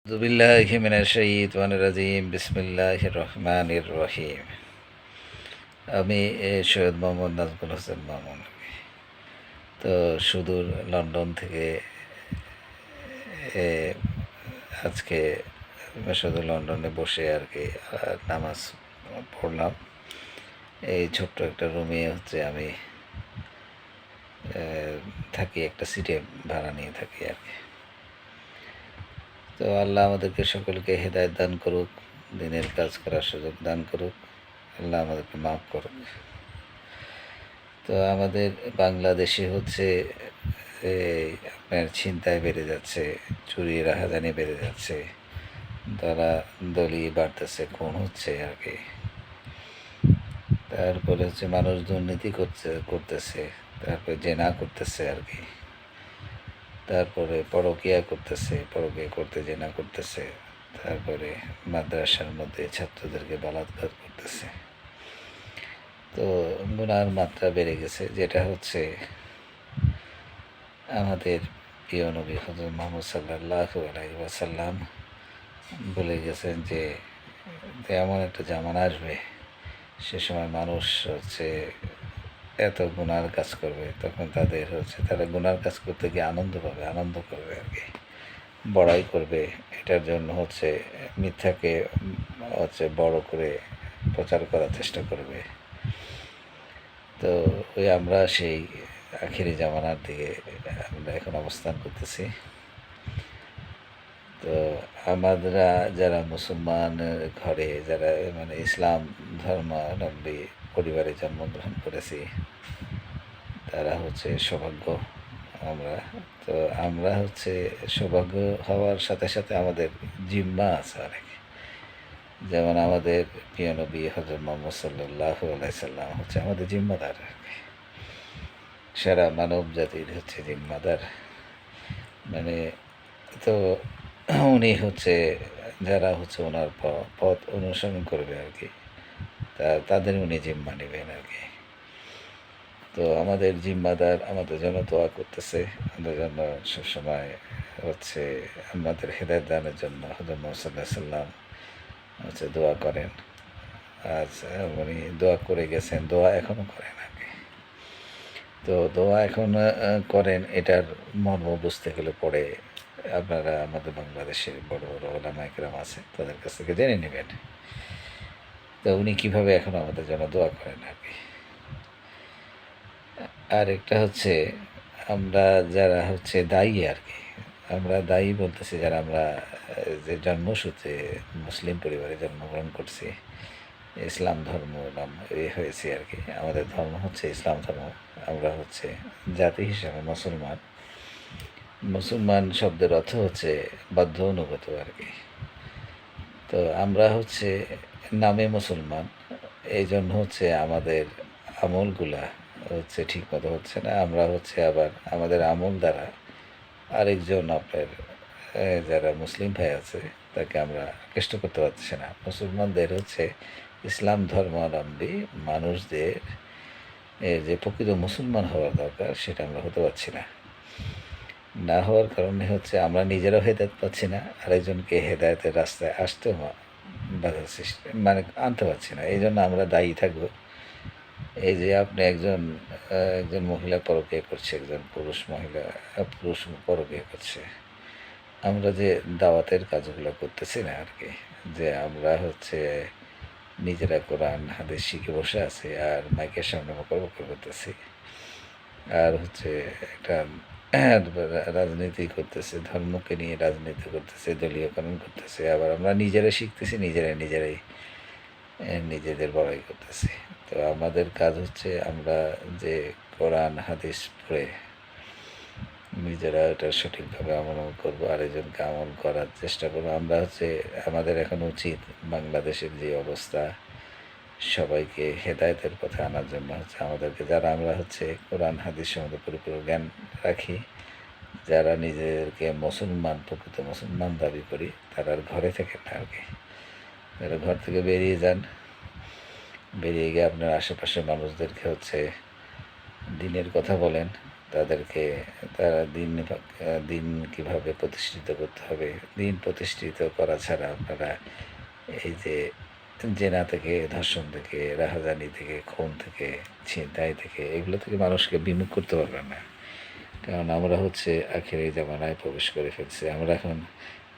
আউযুবিল্লাহি মিনাশ শাইতানির রাজিম বিসমিল্লাহির রহমানির রহিম। আমি সৈয়দ মোহাম্মদ নাজমুল হোসেন মামুন। তো সুদূর লন্ডন থেকে এ, আজকে সুদূর লন্ডনে বসে আর কি নামাজ পড়লাম। এই ছোট্ট একটা রুমে আমি থাকি, একটা সিটে ভাড়া নিয়ে থাকি আর কি। তো আল্লাহ আমাদেরকে সকলকে হেদায়েত দান করুক, দিনের কাজ করার সুযোগ দান করুক, আল্লাহ আমাদেরকে মাফ করুক। তো আমাদের বাংলাদেশে এই আপনার ছিনতাই বেড়ে যাচ্ছে, চুরি রাহাজানি বেড়ে যাচ্ছে, দলি বাড়তেছে, খুন হচ্ছে আর কি। তারপরে মানুষ দুর্নীতি করতেছে, তারপরে জেনা করতেছে আর কি। তারপরে পরকীয়া করতেছে, পরকীয়া করতে জেনা করতেছে। তারপরে মাদ্রাসার মধ্যে ছাত্রদেরকে বলাৎকার করতেছে। তো গুনার মাত্রা বেড়ে গেছে, যেটা আমাদের প্রিয় নবী হযরত মুহাম্মদ সাল্লাল্লাহু আলাইহি ওয়াসাল্লাম বলে গেছেন যে এমন একটা জামানা আসবে, সে সময় মানুষ এত গুনার কাজ করবে, তখন তারা গুনার কাজ করতে গিয়ে আনন্দ পাবে, আনন্দ করবে আর কি, বড়াই করবে। এটার জন্য মিথ্যাকে বড় করে প্রচার করার চেষ্টা করবে। তো আমরা সেই আখিরি জামানার দিকে আমরা এখন অবস্থান করতেছি। তো আমরা যারা মুসলমান ঘরে, যারা ইসলাম ধর্মাবলম্বী পরিবারে জন্মগ্রহণ করেছি, তারা সৌভাগ্য। আমরা তো আমরা সৌভাগ্য হওয়ার সাথে সাথে আমাদের জিম্মা আছে অনেক। যেমন আমাদের প্রিয় নবী হযরত মুহাম্মদ সাল্লাল্লাহু আলাইহি সাল্লাম আমাদের জিম্মাদার আর কি। সারা মানব জাতির জিম্মাদার। তো উনি যারা ওনার পথ অনুসরণ করবে আর কি, তাদের উনি জিম্মা নেবেন আর কি। তো আমাদের জিম্মাদার আমাদের জন্য দোয়া করতেছে, আমাদের জন্য সবসময় আমাদের হেদায়েত দানের জন্য হযরত মুহাম্মদ সাল্লাল্লাহু আলাইহি সাল্লাম দোয়া করেন। আজ উনি দোয়া করে গেছেন, দোয়া এখনও করেন আর কি। তো দোয়া এখন করেন, এটার মর্ম বুঝতে গেলে পরে আপনারা আমাদের বাংলাদেশের বড় বড় ওলামা ইকরাম আছে, তাদের কাছ থেকে জেনে নেবেন তো উনি কীভাবে এখন আমাদের জন্য দোয়া করেন আর কি। আর একটা আমরা যারা দায়ী আর কি, আমরা দায়ী বলতেছি যারা আমরা যে জন্মসূত্রে মুসলিম পরিবারে জন্মগ্রহণ করছি, ইসলাম ধর্ম হয়েছি আর কি। আমাদের ধর্ম ইসলাম ধর্ম। আমরা জাতি হিসাবে মুসলমান। মুসলমান শব্দের অর্থ বাধ্য অনুগত আর কি। তো আমরা নামে মুসলমান, এই জন্য আমাদের আমলগুলা ঠিক মতো হচ্ছে না। আমরা আবার আমাদের আমল দ্বারা আরেকজন আপনার যারা মুসলিম ভাই আছে তাকে আমরা কষ্ট করতে পারছি না। মুসলমানদের ইসলাম ধর্মাবলম্বী মানুষদের যে প্রকৃত মুসলমান হওয়ার দরকার, সেটা আমরা হতে পারছি না। না হওয়ার কারণে আমরা নিজেরাও হেদায়েত পাচ্ছি না, আরেকজনকে হেদায়েতের রাস্তায় আসতেও বাধা সৃষ্টি আনতে পারছি না। এই জন্য আমরা দায়ী থাকবো। এই যে আপনি একজন মহিলা পরকীয়া করছে, একজন পুরুষ পরকীয়া করছে, আমরা যে দাওয়াতের কাজগুলো করতেছি না আর কি, যে আমরা নিজেরা কোরআন হাদিস শিখে বসে আছি আর মাইকের সামনে বকর বকর করতেছি, আর একটা রাজনীতি করতেছে, ধর্মকে নিয়ে রাজনীতি করতেছে, দলীয়করণ করতেছে। আবার আমরা নিজেরা শিখতেছি, নিজেরাই নিজেদের বড়াই করতেছি। তো আমাদের কাজ আমরা যে কোরআন হাদিস পড়ে নিজেরা এটা সঠিকভাবে আমল করবো, আরেকজনকে আমল করার চেষ্টা করবো। আমরা আমাদের এখন উচিত বাংলাদেশের যে অবস্থা, সবাইকে হেদায়েতের পথে আনার জন্য আমাদেরকে, যারা আমরা কোরআন হাদিস সম্বন্ধে পরিপূর্ণ জ্ঞান রাখি, যারা নিজেদেরকে মুসলমান, প্রকৃত মুসলমান দাবি করি, তারা আর ঘরে থাকেন না আর কি। তারা ঘর থেকে বেরিয়ে যান, বেরিয়ে গিয়ে আপনার আশেপাশের মানুষদেরকে দিনের কথা বলেন, তাদেরকে তারা দিন কীভাবে প্রতিষ্ঠিত করতে হবে, দিন প্রতিষ্ঠিত করা ছাড়া আপনারা এই যে জেনা থেকে, ধর্ষণ থেকে, রাহাজানি থেকে, খুন থেকে, ছিনতাই থেকে, এগুলো থেকে মানুষকে বিমুখ করতে পারবেন না। কারণ আমরা হচ্ছে আখেরি জামানায় প্রবেশ করে ফেলছি। আমরা এখন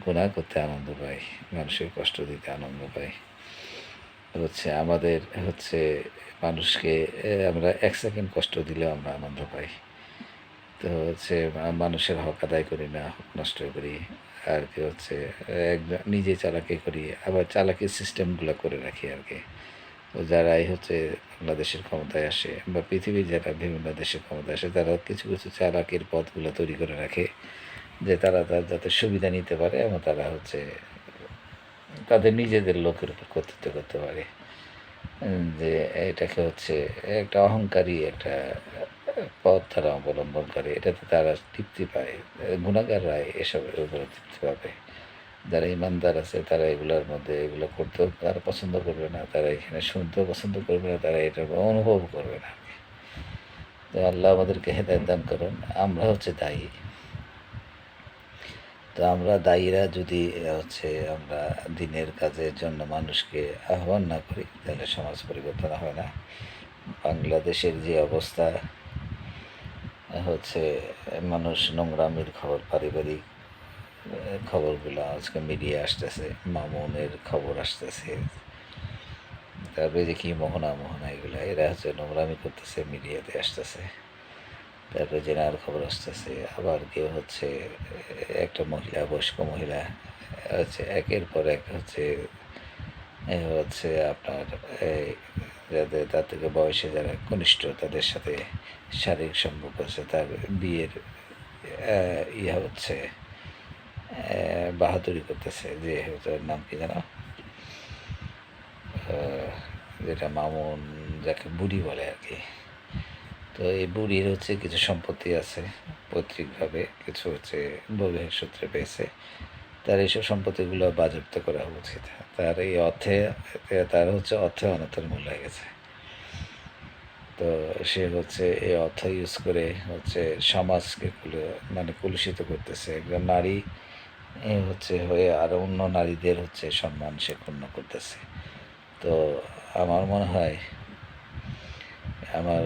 গুনাহ করতে আনন্দ পাই, মানুষকে কষ্ট দিতে আনন্দ পাই। হচ্ছে আমাদের হচ্ছে মানুষকে আমরা ১ সেকেন্ড কষ্ট দিলেও আমরা আনন্দ পাই। তো হচ্ছে মানুষের হক আদায় করি না, হক নষ্ট করি। আর কি হচ্ছে নিজে চালাকি করি, আবার চালাকির সিস্টেমগুলো করে রাখি আরকি। তো যারাই হচ্ছে বাংলাদেশের ক্ষমতায় আসে বা পৃথিবীর যারা বিভিন্ন দেশে ক্ষমতায় আসে, তারা কিছু, কিছু চালাকির পথগুলো তৈরি করে রাখে যে তারা যাতে সুবিধা নিতে পারে এবং তারা হচ্ছে তাদের নিজেদের লোকের উপর কর্তৃত্ব করতে পারে। যে এটাকে হচ্ছে একটা অহংকারী একটা পথ তারা অবলম্বন করে। এটাতে তারা তৃপ্তি পায়। গুনাহগাররা এসবের উপরে তৃপ্তি পাবে। যারা ইমানদার আছে তারা এগুলোর মধ্যে এগুলো করতেও তারা পছন্দ করবে না। তারা এখানে শুনতেও পছন্দ করবে না। তারা এটার অনুভব করবে না। তো আল্লাহ আমাদেরকে হেদায়েত দান করুন। আমরা হচ্ছে দায়ী। তো আমরা দায়ীরা যদি হচ্ছে আমরা দিনের কাজের জন্য মানুষকে আহ্বান না করি, তাহলে সমাজ পরিবর্তন হয় না। বাংলাদেশের যে অবস্থা হচ্ছে, মানুষ নোংরামির খবর, পারিবারিক খবরগুলো আজকে মিডিয়ায় আসতেছে, মামুনের খবর আসতেছে, তারপরে যে কি মোহনা এগুলা, এরা হচ্ছে নোংরামি করতেছে, মিডিয়াতে আসতেছে। তারপরে জেনার খবর আসতেছে। আবার কেউ হচ্ছে একটা মহিলা, বয়স্ক মহিলা হচ্ছে একের পর এক হচ্ছে হচ্ছে আপনার যাদের তার থেকে বয়সে যারা কনিষ্ঠ তাদের সাথে শারীরিক সম্পর্ক আছে, তার বিয়ের ইয়া হচ্ছে বাহাদুরি করতেছে। যে তার নাম কি জানো, যেটা মামুন, যাকে বুড়ি বলে আর কি। তো এই বুড়ির হচ্ছে কিছু সম্পত্তি আছে পৈতৃকভাবে, কিছু হচ্ছে বৈবাহিক সূত্রে পেয়েছে। তার এইসব সম্পত্তিগুলো বাজেয়াপ্ত করা উচিত। তার এই অর্থে তার হচ্ছে অর্থে অনর্থের মূল্য হয়ে গেছে। তো সে হচ্ছে এই অর্থ ইউজ করে হচ্ছে সমাজকে মানে কলুষিত করতেছে। একজন নারী হচ্ছে হয়ে আরও অন্য নারীদের হচ্ছে সম্মান সে ক্ষুণ্ণ করতেছে। তো আমার মনে হয় আমার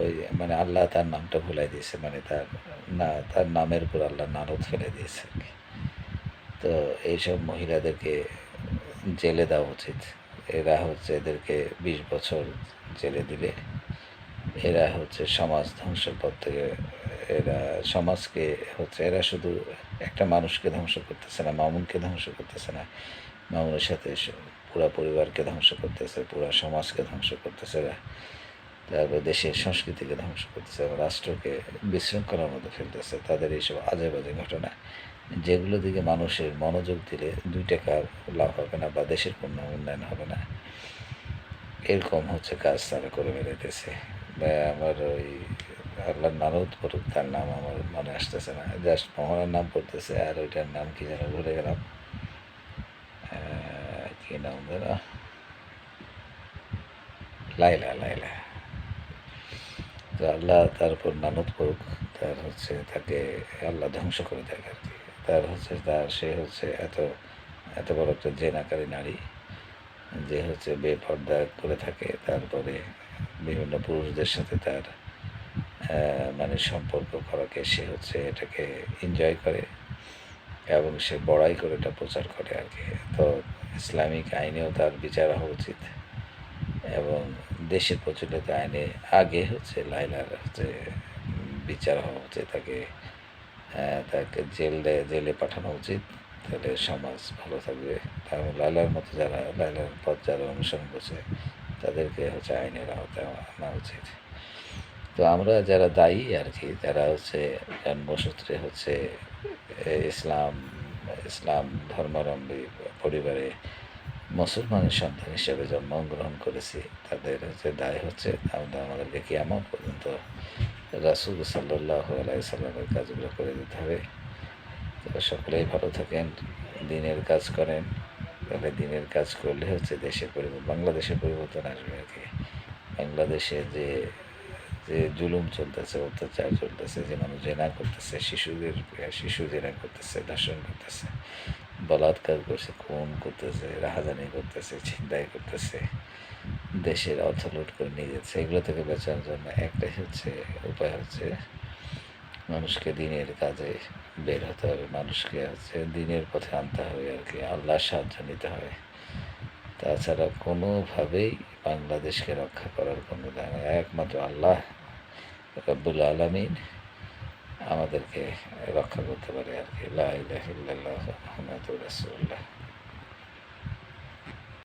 ওই মানে আল্লাহ তার নামটা ভুলাই দিয়েছে, মানে তার নামের উপর আল্লাহ নারদ ফেলে দিয়েছে আর কি। তো এইসব মহিলাদেরকে জেলে দেওয়া উচিত। এরা হচ্ছে এদেরকে ২০ বছর জেলে দিলে এরা হচ্ছে সমাজ ধ্বংসের পথ থেকে, এরা সমাজকে হচ্ছে এরা শুধু একটা মানুষকে ধ্বংস করতেছে না, মামুনকে ধ্বংস করতেছে না, মামুনের সাথে পুরা পরিবারকে ধ্বংস করতেছে, পুরা সমাজকে ধ্বংস করতেছে এরা। তারপর দেশের সংস্কৃতিকে ধ্বংস করতেছে এবং রাষ্ট্রকে বিশৃঙ্খলার মধ্যে ফেলতেছে। তাদের এইসব আজে বাজে ঘটনা, যেগুলো দিকে মানুষের মনোযোগ দিলে ২ টাকা লাভ হবে না বা দেশের কোনো উন্নয়ন হবে না, এরকম হচ্ছে কাজ তারা করে বেড়াইতেছে। বা আমার ওই আল্লাহর নারদ পড়ুক, তার নাম আমার মনে আসতেছে না, জাস্ট মোহনার নাম পড়তেছে, আর ওইটার নাম কি যেন ভুলে গেলাম। কি নাম যেন, লাইলা। তো আল্লাহ তার উপর নানত করুক, তার হচ্ছে তাকে আল্লাহ ধ্বংস করে দেয় আর কি। সে হচ্ছে এত বড় একটা জেনাকারী নারী, যে হচ্ছে বেপর্দা করে থাকে, তারপরে বিভিন্ন পুরুষদের সাথে তার মানে সম্পর্ক করাকে সে হচ্ছে এটাকে এনজয় করে এবং সে বড়াই করে এটা প্রচার করে আর কি। তো ইসলামিক আইনেও তার বিচার হওয়া উচিত এবং দেশের প্রচলিত আইনে আগে হচ্ছে লাইলার হচ্ছে বিচার হওয়া উচিত। তাকে জেলে পাঠানো উচিত। তাহলে সমাজ ভালো থাকবে। এবং লাইলার মতো লাইলার পথ যারা অনুসরণ করছে তাদেরকে হচ্ছে আইনের আওতায় আনা উচিত। তো আমরা যারা দায়ী আর কি, যারা হচ্ছে জন্মসূত্রে হচ্ছে ইসলাম ইসলাম ধর্মাবলম্বী পরিবারে মুসলমানের সন্তান হিসেবে জন্মগ্রহণ করেছি, তাদের হচ্ছে দায় হচ্ছে আমাদেরকে কিয়ামত পর্যন্ত রাসূল সাল্লাল্লাহু আলাইহি সাল্লামের কাজগুলো করে দিতে হবে। তো সকলেই ভালো থাকেন, দিনের কাজ করেন। তাহলে দিনের কাজ করলে হচ্ছে বাংলাদেশের পরিবর্তন আসবে আর কি। বাংলাদেশে যে যে জুলুম চলতেছে, অত্যাচার চলতেছে, যে মানুষ জেনা করতেছে, শিশু জেনা করতেছে, ধর্ষণ করতেছে, বলাৎকার করছে, খুন করতেছে, রাহাজানি করতেছে, ছিনতাই করতেছে, দেশের অর্থ লুট করে নিয়ে যাচ্ছে, এগুলো থেকে বাঁচার জন্য একটাই হচ্ছে উপায় হচ্ছে মানুষকে দিনের কাজে বের হতে হবে, মানুষকে হচ্ছে দিনের পথে আনতে হবে আর কি, আল্লাহর সাহায্য নিতে হবে। তাছাড়া কোনোভাবেই বাংলাদেশকে রক্ষা করার কোনো দায় নেই, একমাত্র আল্লাহ রব্বুল আলামিন আমাদেরকে রক্ষা করতে পারে আর কি। লা ইলাহা ইল্লাল্লাহু মুহাম্মাদুর রাসূলুল্লাহ।